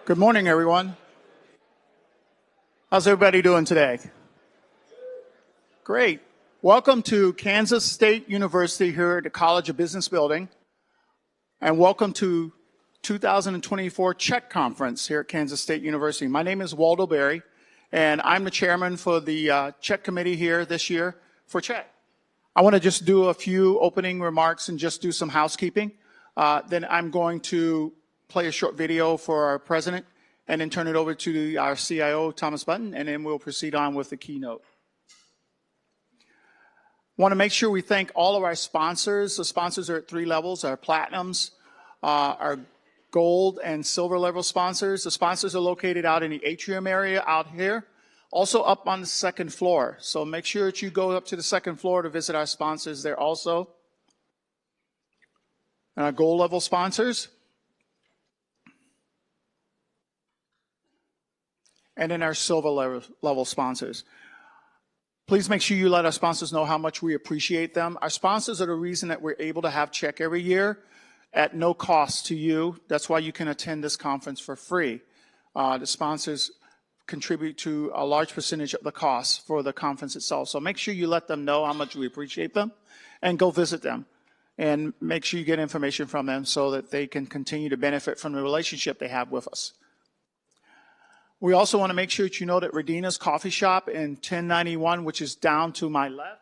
Good morning, everyone. How's everybody doing today? Great. Welcome to Kansas State University here at the College of Business Building, and welcome to 2024 CHEC Conference here at Kansas State University. My name is Waldo Berry, and I'm the chairman for the CHEC committee here this year for CHEC. I want to just do a few opening remarks and just do some housekeeping. Then I'm going to play a short video for our president and then turn it over to our CIO, Thomas Bunton, and then we'll proceed on with the keynote. Want to make sure we thank all of our sponsors. The sponsors are at three levels: our platinums, our gold and silver level sponsors. The sponsors are located out in the atrium area out here, also up on the second floor. So make sure that you go up to the second floor to visit our sponsors there also. And our gold level sponsors. And then our silver level sponsors. Please make sure you let our sponsors know how much we appreciate them. Our sponsors are the reason that we're able to have CHEC every year at no cost to you. That's why you can attend this conference for free. The sponsors contribute to a large percentage of the cost for the conference itself. So make sure you let them know how much we appreciate them and go visit them. And make sure you get information from them so that they can continue to benefit from the relationship they have with us. We also want to make sure that you know that Radina's Coffee Shop in 1091, which is down to my left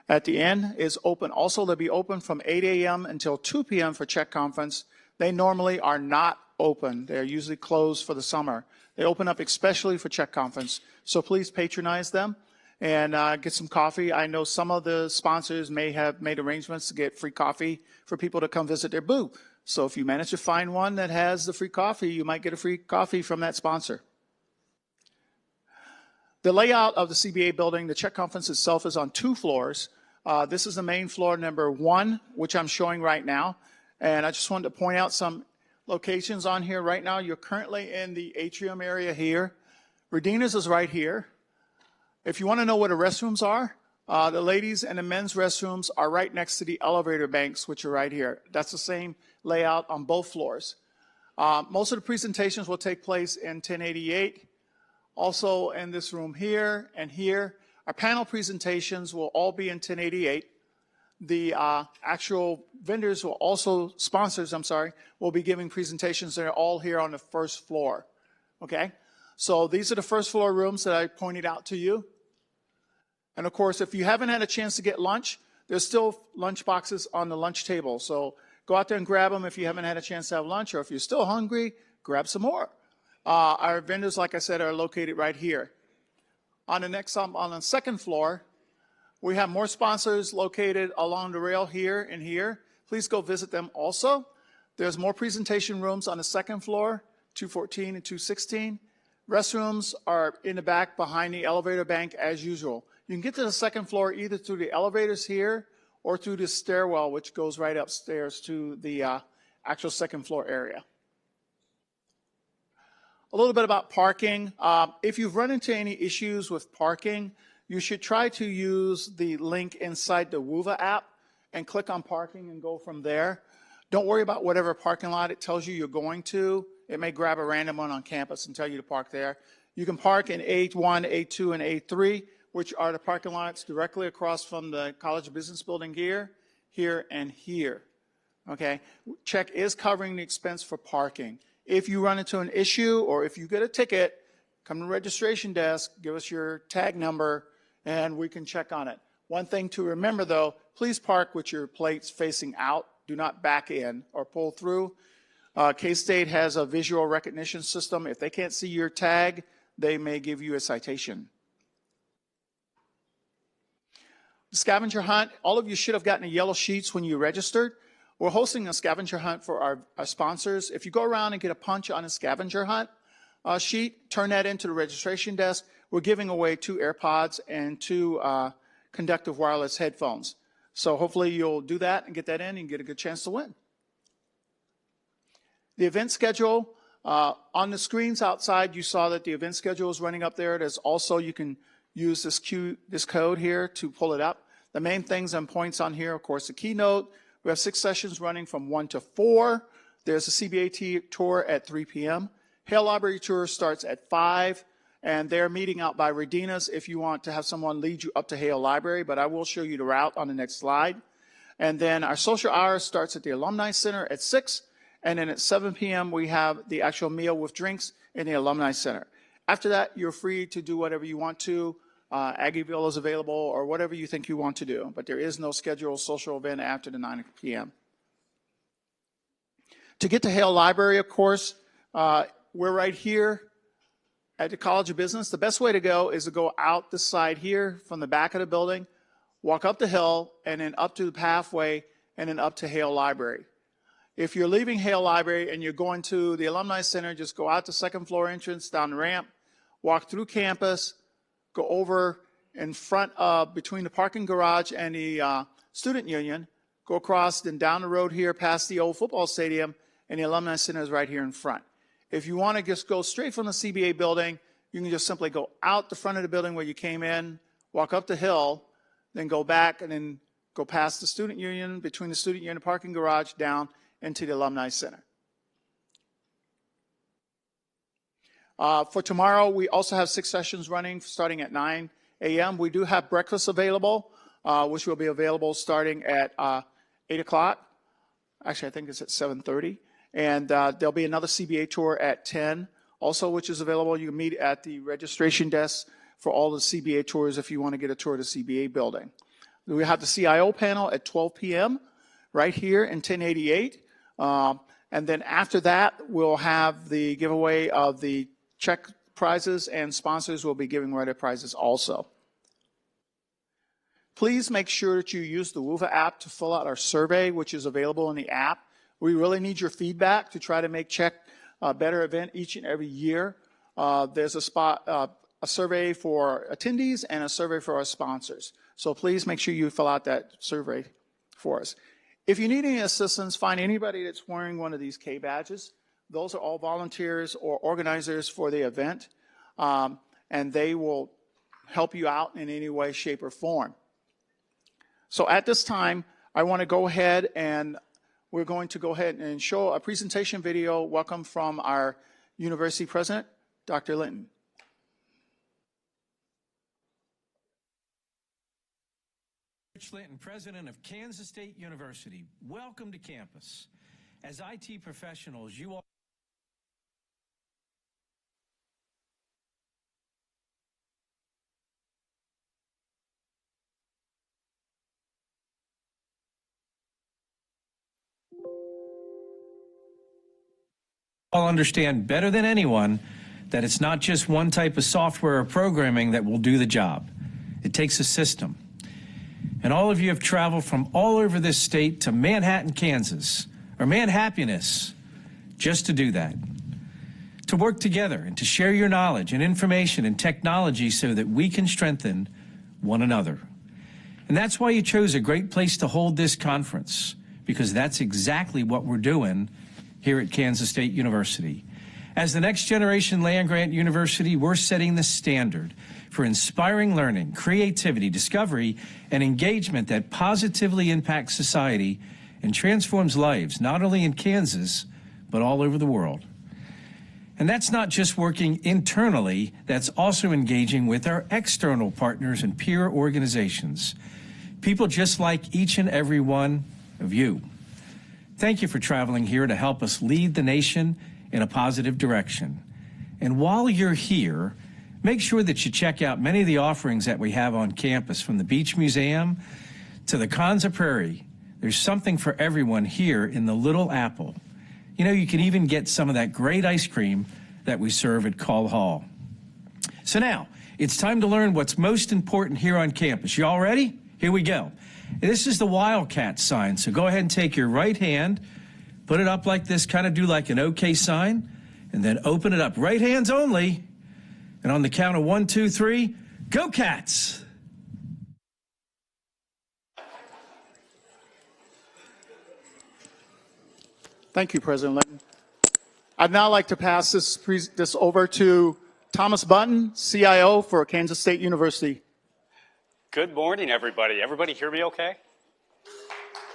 at the end, is open. Also, they'll be open from 8 a.m. until 2 p.m. for CHEC Conference. They normally are not open. They're usually closed for the summer. They open up especially for CHEC Conference. So please patronize them and get some coffee. I know some of the sponsors may have made arrangements to get free coffee for people to come visit their booth. So if you manage to find one that has the free coffee, you might get a free coffee from that sponsor. The layout of the CBA building, the CHEC Conference itself, is on 2 floors. This is the main floor, number 1, which I'm showing right now. And I just wanted to point out some locations on here. Right now, you're currently in the atrium area here. Radina's is right here. If you want to know where the restrooms are, the ladies and the men's restrooms are right next to the elevator banks, which are right here. That's the same layout on both floors. Most of the presentations will take place in 1088. Also in this room here and here. Our panel presentations will all be in 1088. The actual vendors will also, sponsors, will be giving presentations. They're all here on the first floor. Okay? So these are the first floor rooms that I pointed out to you. And of course, if you haven't had a chance to get lunch, there's still lunch boxes on the lunch table. So go out there and grab them if you haven't had a chance to have lunch, or if you're still hungry, grab some more. Our vendors, like I said, are located right here. On the second floor, we have more sponsors located along the rail here and here. Please go visit them also. There's more presentation rooms on the second floor, 214 and 216. Restrooms are in the back behind the elevator bank as usual. You can get to the second floor either through the elevators here or through the stairwell, which goes right upstairs to the actual second floor area. A little bit about parking. If you've run into any issues with parking, you should try to use the link inside the WUVA app and click on parking and go from there. Don't worry about whatever parking lot it tells you you're going to. It may grab a random one on campus and tell you to park there. You can park in A1, A2, and A3, which are the parking lots directly across from the College of Business Building here, and here. Okay? CHEC is covering the expense for parking. If you run into an issue or if you get a ticket, come to the registration desk, give us your tag number, and we can check on it. One thing to remember, though, please park with your plates facing out. Do not back in or pull through. K-State has a visual recognition system. If they can't see your tag, they may give you a citation. The scavenger hunt, all of you should have gotten the yellow sheets when you registered. We're hosting a scavenger hunt for our sponsors. If you go around and get a punch on a scavenger hunt sheet, turn that into the registration desk. We're giving away 2 AirPods and 2 conductive wireless headphones. So hopefully you'll do that and get that in and get a good chance to win. The event schedule, on the screens outside, you saw that the event schedule is running up there. There's also, you can use this code here to pull it up. The main things and points on here, of course, the keynote. We have 6 sessions running from 1 to 4. There's a CBAT tour at 3 p.m. Hale Library Tour starts at 5, and they're meeting out by Redina's if you want to have someone lead you up to Hale Library, but I will show you the route on the next slide. And then our social hour starts at the Alumni Center at 6, and then at 7 p.m. we have the actual meal with drinks in the Alumni Center. After that, you're free to do whatever you want to. Aggieville is available, or whatever you think you want to do, but there is no scheduled social event after the 9 p.m. To get to Hale Library, of course, we're right here at the College of Business. The best way to go is to go out this side here from the back of the building, walk up the hill, and then up to the pathway, and then up to Hale Library. If you're leaving Hale Library and you're going to the Alumni Center, just go out the second floor entrance, down the ramp, walk through campus, go over in front of, between the parking garage and the student union, go across, then down the road here past the old football stadium, and the Alumni Center is right here in front. If you want to just go straight from the CBA building, you can just simply go out the front of the building where you came in, walk up the hill, then go back and then go past the student union, between the student union and parking garage, down into the Alumni Center. For tomorrow, we also have 6 sessions running starting at 9 a.m. We do have breakfast available, which will be available starting at 8 o'clock. Actually, I think it's at 7:30. And there'll be another CBA tour at 10 also, which is available. You can meet at the registration desk for all the CBA tours if you want to get a tour of the CBA building. We have the CIO panel at 12 p.m. right here in 1088. And then after that, we'll have the giveaway of the check prizes, and sponsors will be giving away their prizes also. Please make sure that you use the WUVA app to fill out our survey, which is available in the app. We really need your feedback to try to make Check a better event each and every year. There's a survey for attendees and a survey for our sponsors. So please make sure you fill out that survey for us. If you need any assistance, find anybody that's wearing one of these K badges. Those are all volunteers or organizers for the event, and they will help you out in any way, shape, or form. So at this time, I want to go ahead and we're going to go ahead and show a presentation video welcome from our university president, Dr. Linton. Rich Linton, president of Kansas State University. Welcome to campus. As IT professionals, you all understand better than anyone that it's not just one type of software or programming that will do the job. It takes a system. And all of you have traveled from all over this state to Manhattan, Kansas, or Manhappiness, just to do that. To work together and to share your knowledge and information and technology so that we can strengthen one another. And that's why you chose a great place to hold this conference, because that's exactly what we're doing here at Kansas State University. As the next generation land-grant university, we're setting the standard for inspiring learning, creativity, discovery, and engagement that positively impacts society and transforms lives, not only in Kansas, but all over the world. And that's not just working internally, that's also engaging with our external partners and peer organizations, people just like each and every one of you. Thank you for traveling here to help us lead the nation in a positive direction. And while you're here, make sure that you check out many of the offerings that we have on campus, from the Beach Museum to the Konza Prairie. There's something for everyone here in the Little Apple. You know, you can even get some of that great ice cream that we serve at Call Hall. So now, it's time to learn what's most important here on campus. You all ready? Here we go. This is the Wildcat sign, so go ahead and take your right hand, put it up like this, kind of do like an OK sign, and then open it up. Right hands only. And on the count of 1, 2, 3, go Cats! Thank you, President Linton. I'd now like to pass this over to Thomas Bunton, CIO for Kansas State University. Good morning, everybody. Everybody hear me okay?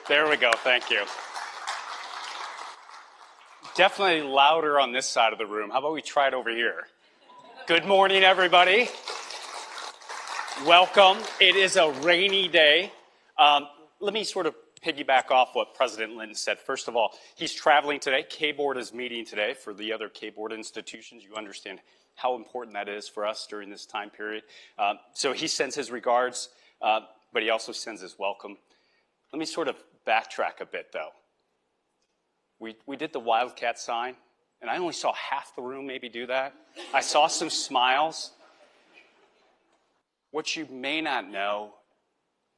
There we go. Thank you. Definitely louder on this side of the room. How about we try it over here? Good morning, everybody. Welcome. It is a rainy day. Let me sort of piggyback off what President Linton said. First of all, he's traveling today. K-Board is meeting today. For the other K-Board institutions, you understand how important that is for us during this time period. So he sends his regards, but he also sends his welcome. Let me sort of backtrack a bit, though. We did the Wildcat sign, and I only saw half the room maybe do that. I saw some smiles. What you may not know,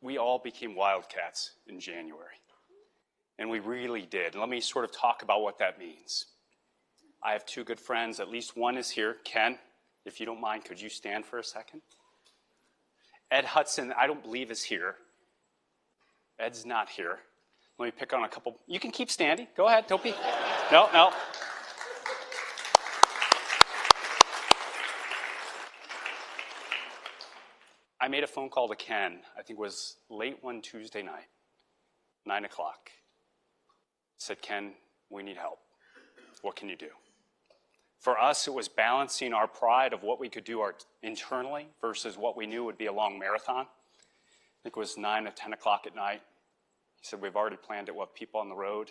we all became Wildcats in January, and we really did. Let me sort of talk about what that means. I have two good friends. At least one is here. Ken, if you don't mind, could you stand for a second? Ed Hudson, I don't believe is here. Ed's not here. Let me pick on a couple. You can keep standing. Go ahead. Don't be. No. I made a phone call to Ken, I think it was late one Tuesday night, 9 o'clock. Said, Ken, we need help. What can you do? For us, it was balancing our pride of what we could do internally versus what we knew would be a long marathon. I think it was 9 or 10 o'clock at night. He said, we've already planned it. We'll have people on the road.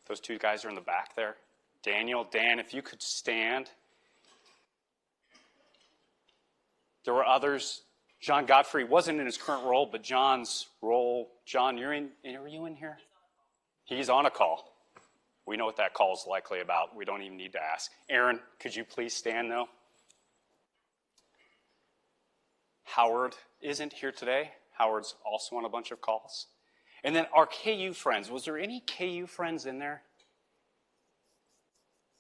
Those two guys are in the back there. Daniel, Dan, if you could stand. There were others. John Godfrey wasn't in his current role, but John's role. John, are you in here? He's on a call. We know what that call is likely about. We don't even need to ask. Aaron, could you please stand, though? Howard isn't here today. Howard's also on a bunch of calls. And then our KU friends. Was there any KU friends in there?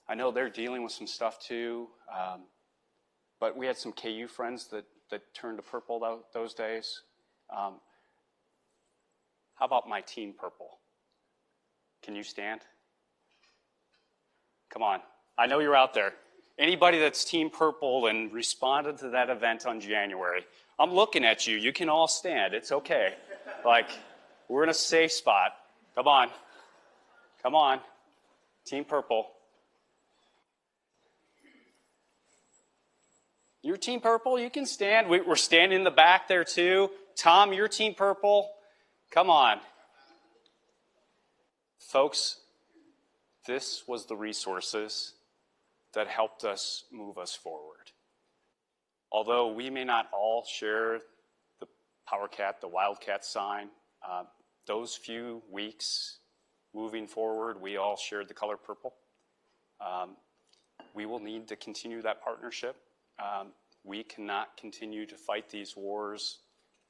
I know they're dealing with some stuff, too. But we had some KU friends that turned to purple those days. How about my team purple? Can you stand? Come on. I know you're out there. Anybody that's team purple and responded to that event on January, I'm looking at you. You can all stand. It's okay. We're in a safe spot. Come on. Come on. Team purple. Your team purple, you can stand. We're standing in the back there too. Tom, your team purple. Come on. Folks, this was the resources that helped us move us forward. Although we may not all share the PowerCat, the Wildcat sign, those few weeks moving forward, we all shared the color purple. We will need to continue that partnership. We cannot continue to fight these wars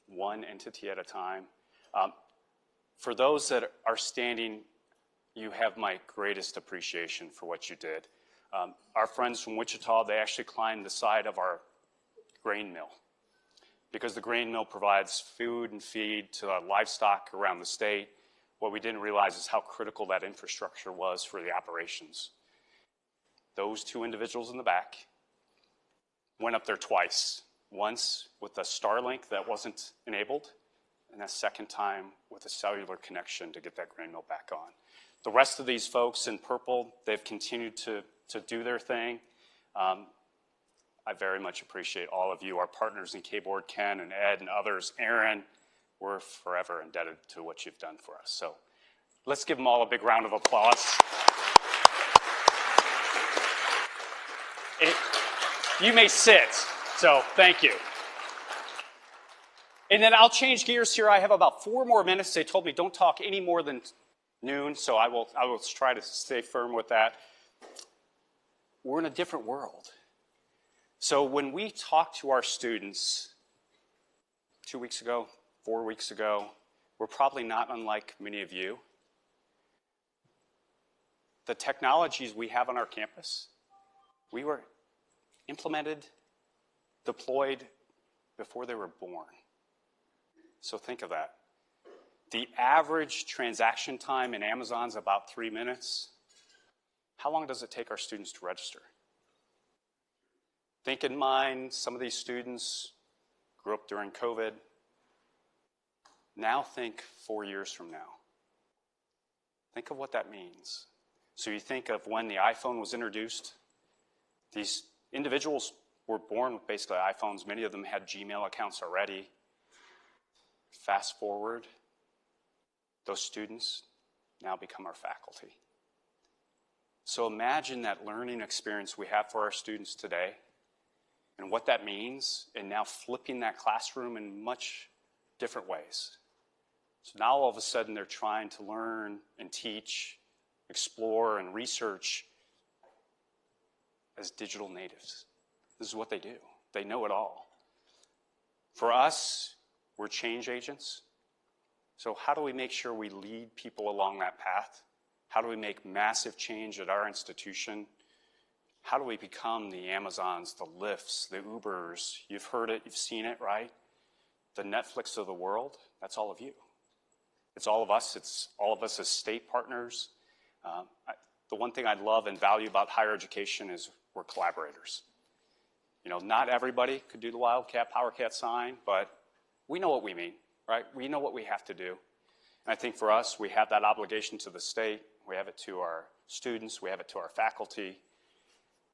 one entity at a time. For those that are standing, you have my greatest appreciation for what you did. Our friends from Wichita, they actually climbed the side of our grain mill because the grain mill provides food and feed to livestock around the state. What we didn't realize is how critical that infrastructure was for the operations. Those two individuals in the back went up there twice. Once with a Starlink that wasn't enabled, and a second time with a cellular connection to get that grain mill back on. The rest of these folks in purple, they've continued to do their thing. I very much appreciate all of you, our partners in K-Board, Ken and Ed and others, Aaron. We're forever indebted to what you've done for us. So let's give them all a big round of applause. You may sit, so thank you. And then I'll change gears here. I have about 4 more minutes. They told me don't talk any more than noon, so I will try to stay firm with that. We're in a different world. So when we talk to our students 2 weeks ago, 4 weeks ago, we're probably not unlike many of you. The technologies we have on our campus, we were implemented, deployed before they were born. So think of that. The average transaction time in Amazon is about 3 minutes. How long does it take our students to register? Think in mind, some of these students grew up during COVID. Now think 4 years from now. Think of what that means. So you think of when the iPhone was introduced, these individuals were born with basically iPhones. Many of them had Gmail accounts already. Fast forward, those students now become our faculty. So imagine that learning experience we have for our students today and what that means, and now flipping that classroom in much different ways. So now all of a sudden they're trying to learn and teach, explore and research as digital natives. This is what they do. They know it all. For us, we're change agents. So how do we make sure we lead people along that path? How do we make massive change at our institution? How do we become the Amazons, the Lyfts, the Ubers? You've heard it, you've seen it, right? The Netflix of the world, that's all of you. It's all of us. It's all of us as state partners. The one thing I love and value about higher education is we're collaborators. You know, not everybody could do the Wildcat, PowerCat sign, but we know what we mean, right? We know what we have to do. And I think for us, we have that obligation to the state. We have it to our students. We have it to our faculty.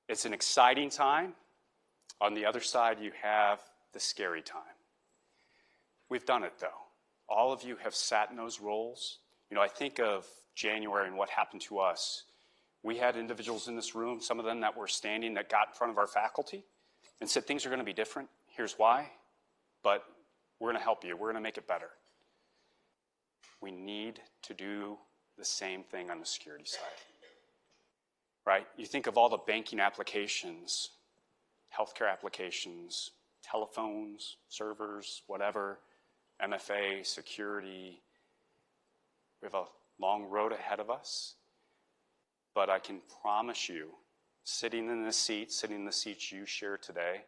It's an exciting time. On the other side, you have the scary time. We've done it, though. All of you have sat in those roles. You know, I think of January and what happened to us. We had individuals in this room, some of them that were standing, that got in front of our faculty and said things are going to be different. Here's why. But we're going to help you. We're going to make it better. We need to do the same thing on the security side. Right? You think of all the banking applications, healthcare applications, telephones, servers, whatever, MFA, security. We have a long road ahead of us. But I can promise you, sitting in the seats you share today,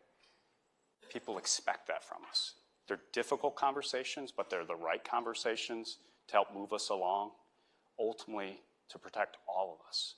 people expect that from us. They're difficult conversations, but they're the right conversations to help move us along, ultimately to protect all of us.